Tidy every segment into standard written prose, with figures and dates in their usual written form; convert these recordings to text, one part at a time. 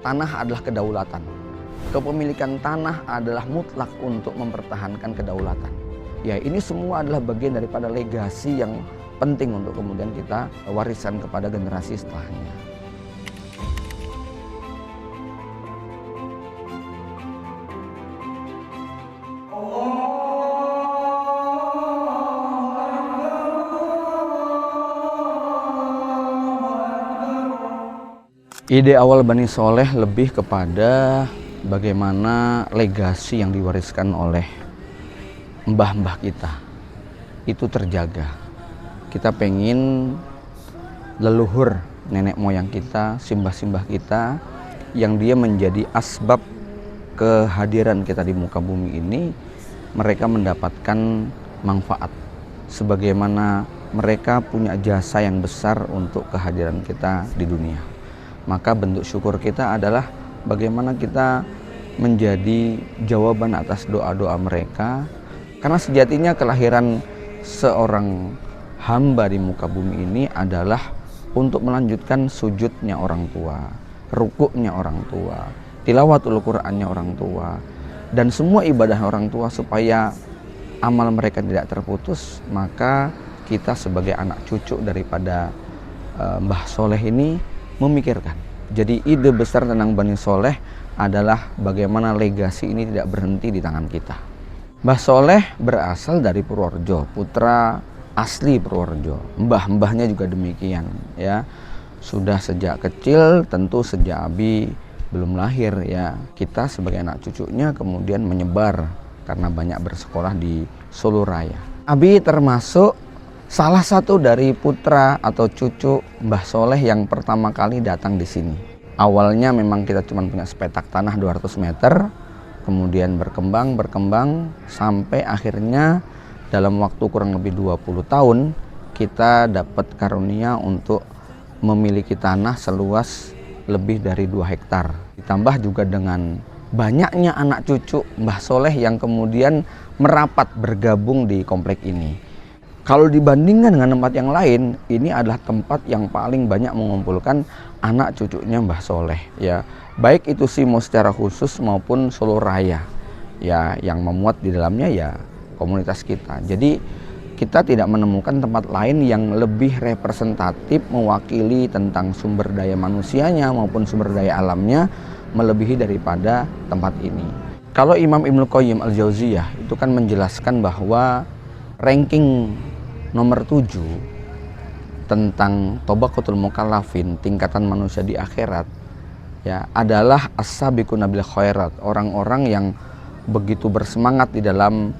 tanah adalah kedaulatan. Kepemilikan tanah adalah mutlak untuk mempertahankan kedaulatan. Ya, ini semua adalah bagian daripada legasi yang penting untuk kemudian kita warisan kepada generasi setelahnya. Ide awal Bani Soleh lebih kepada bagaimana legasi yang diwariskan oleh mbah-mbah kita itu terjaga. Kita pengen leluhur nenek moyang kita, simbah-simbah kita yang dia menjadi asbab kehadiran kita di muka bumi ini, mereka mendapatkan manfaat sebagaimana mereka punya jasa yang besar untuk kehadiran kita di dunia. Maka bentuk syukur kita adalah bagaimana kita menjadi jawaban atas doa-doa mereka. Karena sejatinya kelahiran seorang hamba di muka bumi ini adalah untuk melanjutkan sujudnya orang tua, rukuknya orang tua, tilawatul Qur'annya orang tua, dan semua ibadah orang tua supaya amal mereka tidak terputus. Maka kita sebagai anak cucu daripada Mbah Soleh ini memikirkan. Jadi ide besar tentang Bani Soleh adalah bagaimana legasi ini tidak berhenti di tangan kita. Mbah Soleh berasal dari Purworejo, putra asli Purworejo. Mbah-mbahnya juga demikian, ya. Sudah sejak kecil, tentu sejak Abi belum lahir, ya. Kita sebagai anak cucunya kemudian menyebar karena banyak bersekolah di Solo Raya. Abi termasuk salah satu dari putra atau cucu Mbah Soleh yang pertama kali datang di sini. Awalnya memang kita cuma punya sepetak tanah 200 meter, kemudian berkembang sampai akhirnya dalam waktu kurang lebih 20 tahun kita dapat karunia untuk memiliki tanah seluas lebih dari 2 hektar. Ditambah juga dengan banyaknya anak cucu Mbah Soleh yang kemudian merapat bergabung di komplek ini. Kalau dibandingkan dengan tempat yang lain, ini adalah tempat yang paling banyak mengumpulkan anak cucunya Mbah Soleh, ya. Baik itu Simo secara khusus maupun Solo Raya, ya, yang memuat di dalamnya ya komunitas kita. Jadi kita tidak menemukan tempat lain yang lebih representatif mewakili tentang sumber daya manusianya maupun sumber daya alamnya melebihi daripada tempat ini. Kalau Imam Ibnu Qayyim Al-Jauziyah itu kan menjelaskan bahwa ranking nomor 7 tentang Tobaqatul Mukallafin, tingkatan manusia di akhirat, ya, adalah as-sabiquna bil khairat, orang-orang yang begitu bersemangat di dalam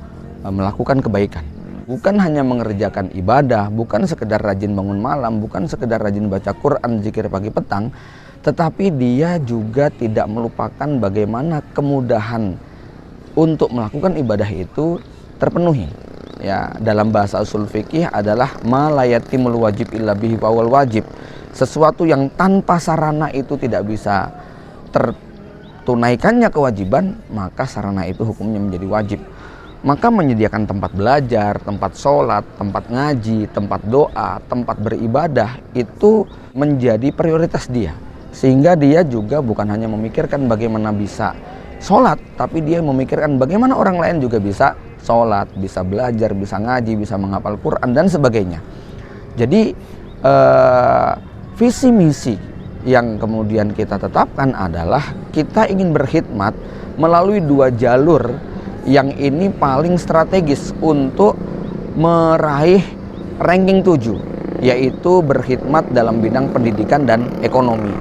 melakukan kebaikan. Bukan hanya mengerjakan ibadah, bukan sekedar rajin bangun malam, bukan sekedar rajin baca Quran, zikir pagi petang, tetapi dia juga tidak melupakan bagaimana kemudahan untuk melakukan ibadah itu terpenuhi. Ya, dalam bahasa usul fikih adalah ma la yatimul wajib illa bihi wal wajib. Sesuatu yang tanpa sarana itu tidak bisa tertunaikannya kewajiban, maka sarana itu hukumnya menjadi wajib. Maka menyediakan tempat belajar, tempat sholat, tempat ngaji, tempat doa, tempat beribadah itu menjadi prioritas dia. Sehingga dia juga bukan hanya memikirkan bagaimana bisa sholat, tapi dia memikirkan bagaimana orang lain juga bisa sholat, bisa belajar, bisa ngaji, bisa menghafal Quran dan sebagainya. Jadi visi misi yang kemudian kita tetapkan adalah kita ingin berkhidmat melalui 2 jalur yang ini paling strategis untuk meraih ranking 7, yaitu berkhidmat dalam bidang pendidikan dan ekonomi.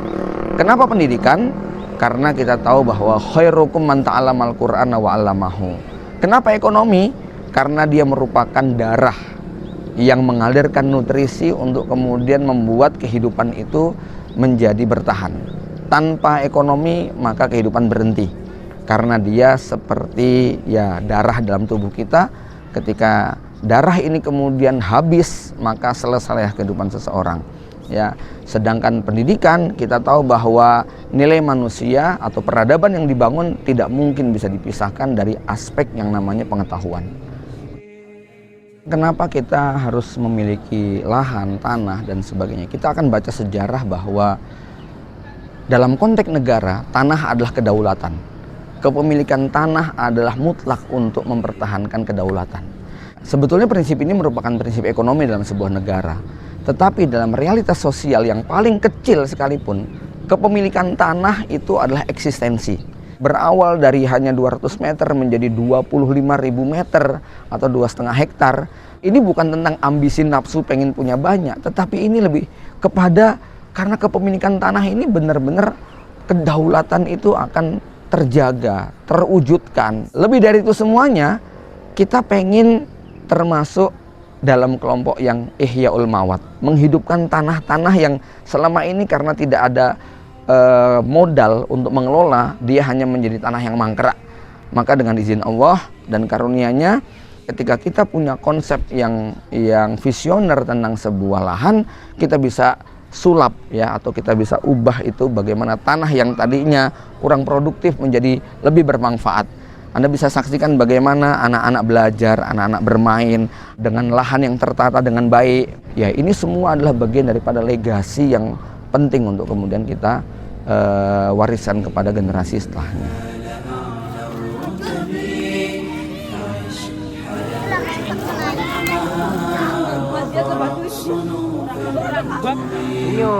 Kenapa pendidikan? Karena kita tahu bahwa khairukum man ta'allamal Qur'ana wa 'allamahu. Kenapa ekonomi? Karena dia merupakan darah yang mengalirkan nutrisi untuk kemudian membuat kehidupan itu menjadi bertahan. Tanpa ekonomi maka kehidupan berhenti. Karena dia seperti ya darah dalam tubuh kita. Ketika darah ini kemudian habis, maka selesai kehidupan seseorang. Ya, sedangkan pendidikan kita tahu bahwa nilai manusia atau peradaban yang dibangun tidak mungkin bisa dipisahkan dari aspek yang namanya pengetahuan. Kenapa kita harus memiliki lahan, tanah dan sebagainya? Kita akan baca sejarah bahwa Dalam konteks negara, tanah adalah kedaulatan. Kepemilikan tanah adalah mutlak untuk mempertahankan kedaulatan. Sebetulnya prinsip ini merupakan prinsip ekonomi dalam sebuah negara. Tetapi dalam realitas sosial yang paling kecil sekalipun, kepemilikan tanah itu adalah eksistensi. Berawal dari hanya 200 meter menjadi 25.000 meter atau 2,5 hektar. Ini bukan tentang ambisi nafsu pengen punya banyak, tetapi ini lebih kepada karena kepemilikan tanah ini benar-benar kedaulatan itu akan terjaga, terwujudkan. Lebih dari itu semuanya, kita pengen termasuk dalam kelompok yang ihyaul mawat, menghidupkan tanah-tanah yang selama ini karena tidak ada modal untuk mengelola, dia hanya menjadi tanah yang mangkrak. Maka dengan izin Allah dan karunia-Nya, ketika kita punya konsep yang visioner tentang sebuah lahan, kita bisa sulap ya, atau kita bisa ubah itu bagaimana tanah yang tadinya kurang produktif menjadi lebih bermanfaat. Anda bisa saksikan bagaimana anak-anak belajar, anak-anak bermain dengan lahan yang tertata dengan baik. Ya, ini semua adalah bagian daripada legasi yang penting untuk kemudian kita wariskan kepada generasi setelahnya. Iya.